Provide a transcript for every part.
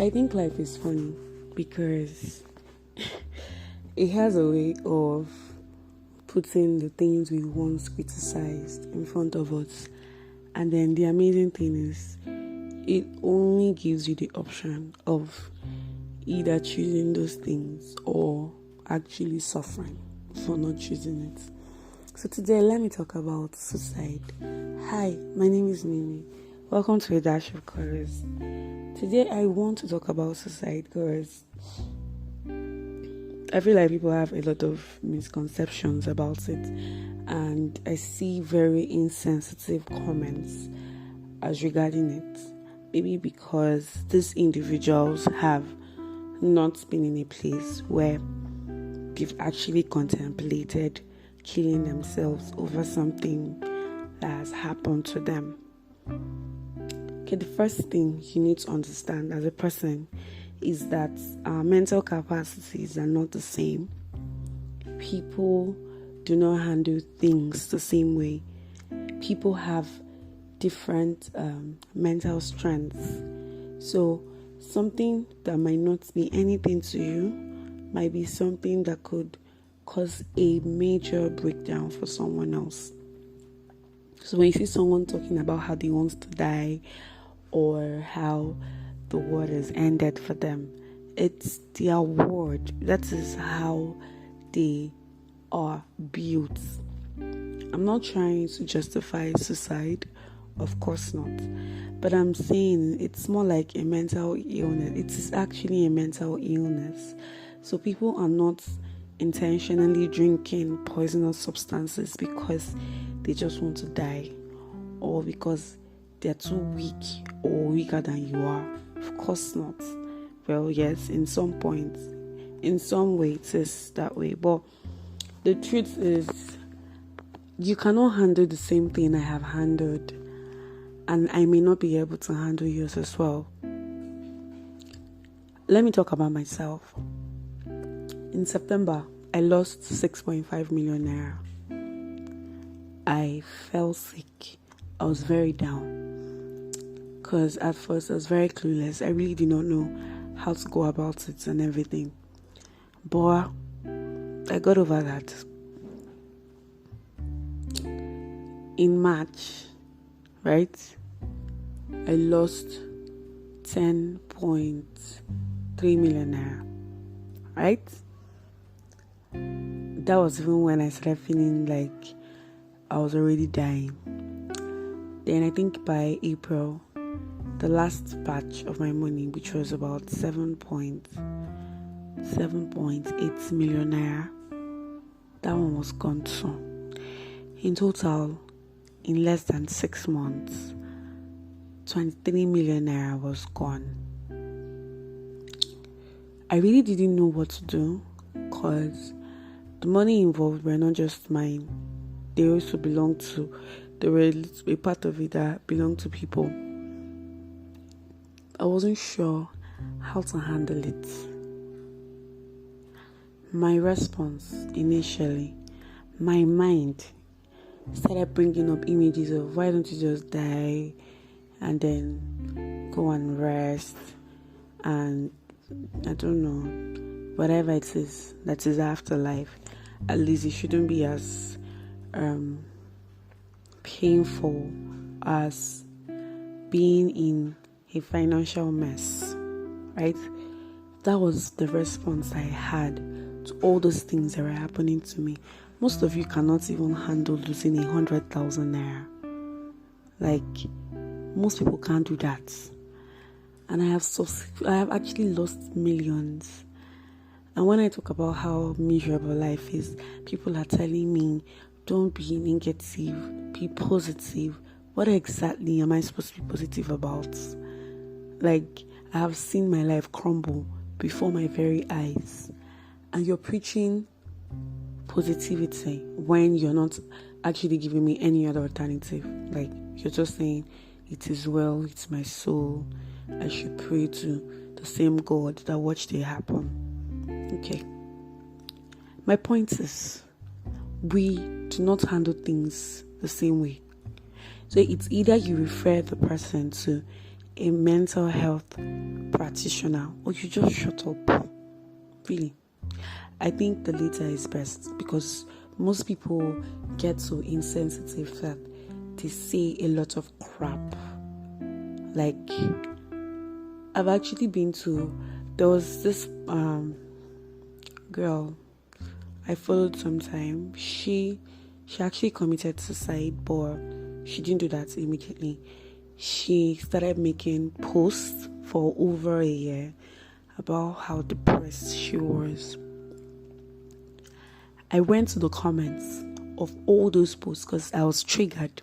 I think life is funny because it has a way of putting the things we once criticized in front of us. And then the amazing thing is, it only gives you the option of either choosing those things or actually suffering for not choosing it. So today, let me talk about suicide. Hi, my name is Mimi. Welcome to A Dash of Colors. Today, I want to talk about suicide because I feel like people have a lot of misconceptions about it, and I see very insensitive comments as regarding it. Maybe because these individuals have not been in a place where they've actually contemplated killing themselves over something that has happened to them. Okay, the first thing you need to understand as a person is that our mental capacities are not the same. People do not handle things the same way. People have different mental strengths. So something that might not be anything to you might be something that could cause a major breakdown for someone else. So when you see someone talking about how they want to die or how the world has ended for them, it's their word. That is how they are built. I'm not trying to justify suicide, of course not, but I'm saying it's more like a mental illness. It is actually a mental illness. So people are not intentionally drinking poisonous substances because they just want to die or because they're too weak or weaker than you are. Of course not. Well, yes, in some points, in some way it is that way, but the truth is you cannot handle the same thing I have handled, and I may not be able to handle yours as well. Let me talk about myself. In September, I lost 6.5 million naira. I fell sick. I was very down because at first I was very clueless. I really did not know how to go about it and everything. But I got over that. In March, right, I lost 10.3 million naira, right? That was even when I started feeling like I was already dying. Then I think by April, the last batch of my money, which was about 7.8 million naira, that one was gone too. In total, in less than 6 months, 23 million naira was gone. I really didn't know what to do because the money involved were not just mine. They also belonged to, there were a part of it that belonged to people. I wasn't sure how to handle it. My response initially, my mind started bringing up images of why don't you just die and then go and rest and I don't know, whatever it is that is afterlife. At least it shouldn't be as painful as being in a financial mess, right? That was the response I had to all those things that were happening to me. Most of you cannot even handle losing 100,000 naira. Like, most people can't do that. And I have actually lost millions. And when I talk about how miserable life is, people are telling me, don't be negative, be positive. What exactly am I supposed to be positive about? Like, I have seen my life crumble before my very eyes. And you're preaching positivity when you're not actually giving me any other alternative. Like, you're just saying, it is well, it's my soul. I should pray to the same God that watched it happen. Okay. My point is, we do not handle things the same way. So it's either you refer the person to a mental health practitioner, or you just shut up. Really. I think the latter is best, because most people get so insensitive that they say a lot of crap. Like, I've actually there was this girl I followed sometime. She actually committed suicide, but she didn't do that immediately. She started making posts for over a year about how depressed she was. I went to the comments of all those posts because I was triggered.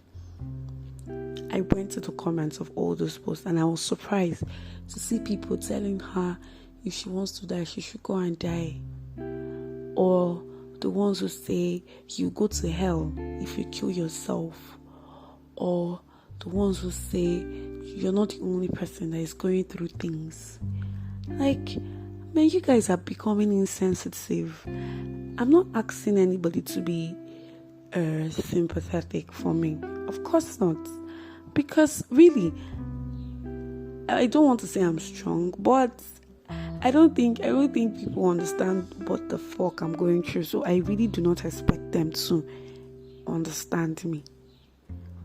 I went to the comments of all those posts, and I was surprised to see people telling her if she wants to die, she should go and die. Or the ones who say you go to hell if you kill yourself. Or the ones who say you're not the only person that is going through things. Like, man, you guys are becoming insensitive. I'm not asking anybody to be sympathetic for me. Of course not. Because really, I don't want to say I'm strong, but I don't think people understand what the fuck I'm going through. So I really do not expect them to understand me.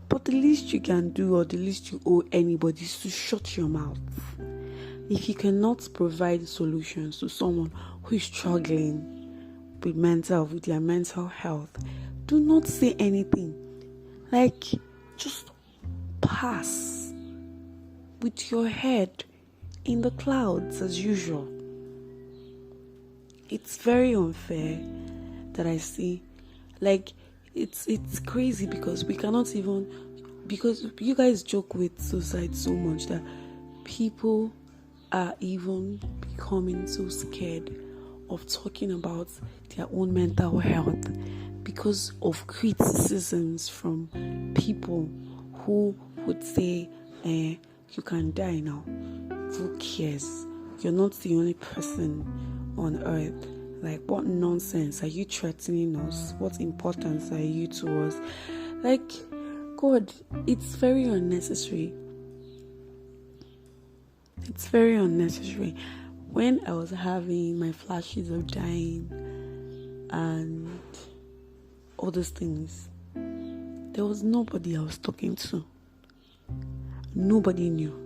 But the least you can do, or the least you owe anybody, is to shut your mouth. If you cannot provide solutions to someone who is struggling with their mental health, do not say anything. Like, just pass with your head in the clouds as usual. It's very unfair that I see. Like, it's crazy because we cannot even, because you guys joke with suicide so much that people are even becoming so scared of talking about their own mental health because of criticisms from people who would say, you can die now. Who cares? You're not the only person on earth. Like, what nonsense? Are you threatening us? What importance are you to us? Like, God, it's very unnecessary. It's very unnecessary. When I was having my flashes of dying and all those things, there was nobody I was talking to. Nobody knew.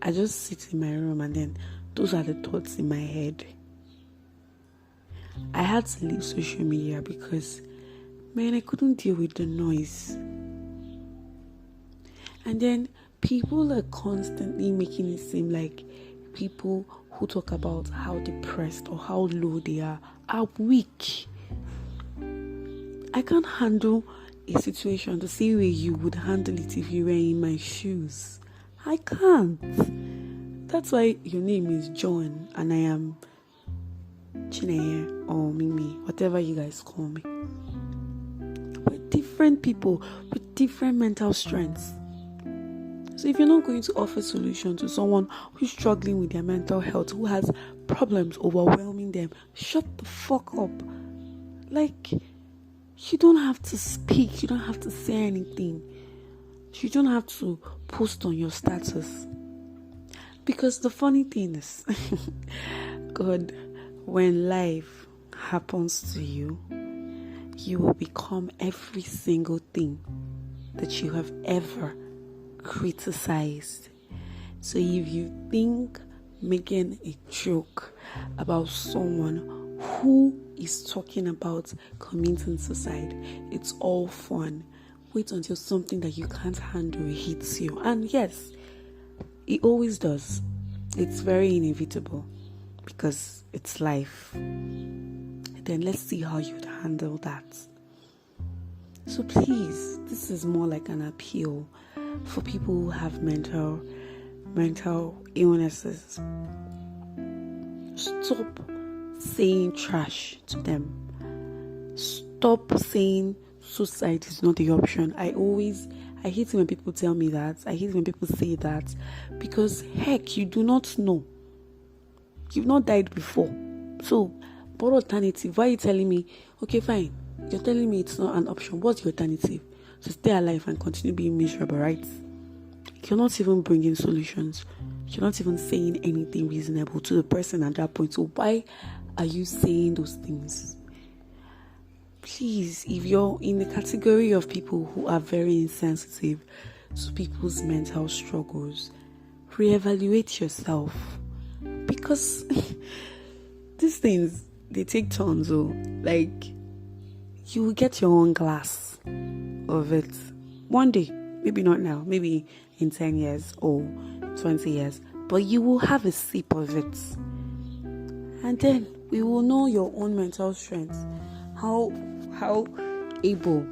I just sit in my room, and then those are the thoughts in my head. I had to leave social media because, man, I couldn't deal with the noise. And then people are constantly making it seem like people who talk about how depressed or how low they are weak. I can't handle a situation the same way you would handle it if you were in my shoes. I can't. That's why your name is John and I am Chineye or Mimi, whatever you guys call me. We're different people with different mental strengths. So if you're not going to offer solution to someone who's struggling with their mental health, who has problems overwhelming them, shut the fuck up. Like, you don't have to speak. You don't have to say anything. You don't have to post on your status. Because the funny thing is, God, when life happens to you, you will become every single thing that you have ever criticized. So if you think making a joke about someone who is talking about committing suicide, it's all fun, wait until something that you can't handle hits you. And yes, it always does. It's very inevitable because it's life. Then let's see how you'd handle that. So please, this is more like an appeal for people who have mental illnesses. Stop saying trash to them. Stop saying suicide is not the option. I hate it when people tell me that. I hate it when people say that, because heck, you do not know. You've not died before. So, what alternative? Why are you telling me, okay, fine, you're telling me it's not an option. What's the alternative? To stay alive and continue being miserable, right? You're not even bringing solutions. You're not even saying anything reasonable to the person at that point. So why are you saying those things? Please, if you're in the category of people who are very insensitive to people's mental struggles, reevaluate yourself. Because these things, they take turns. Like, you will get your own glass of it one day. Maybe not now, maybe in 10 years or 20 years. But you will have a sip of it. And then we will know your own mental strength. How able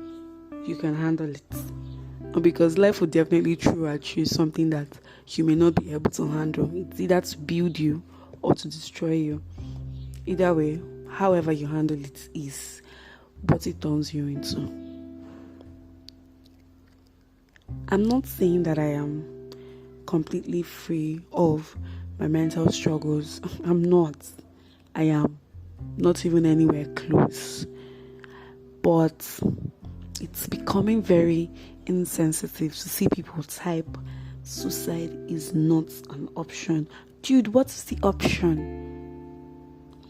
you can handle it. Because life will definitely throw at you something that you may not be able to handle. It's either to build you or to destroy you. Either way, however you handle it is what it turns you into. I'm not saying that I am completely free of my mental struggles. I'm not. I am not even anywhere close. But it's becoming very insensitive to see people type, suicide is not an option. Dude, what is the option?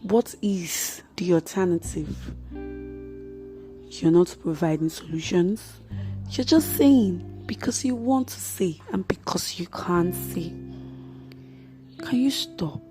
What is the alternative? You're not providing solutions. You're just saying because you want to say and because you can't say. Can you stop?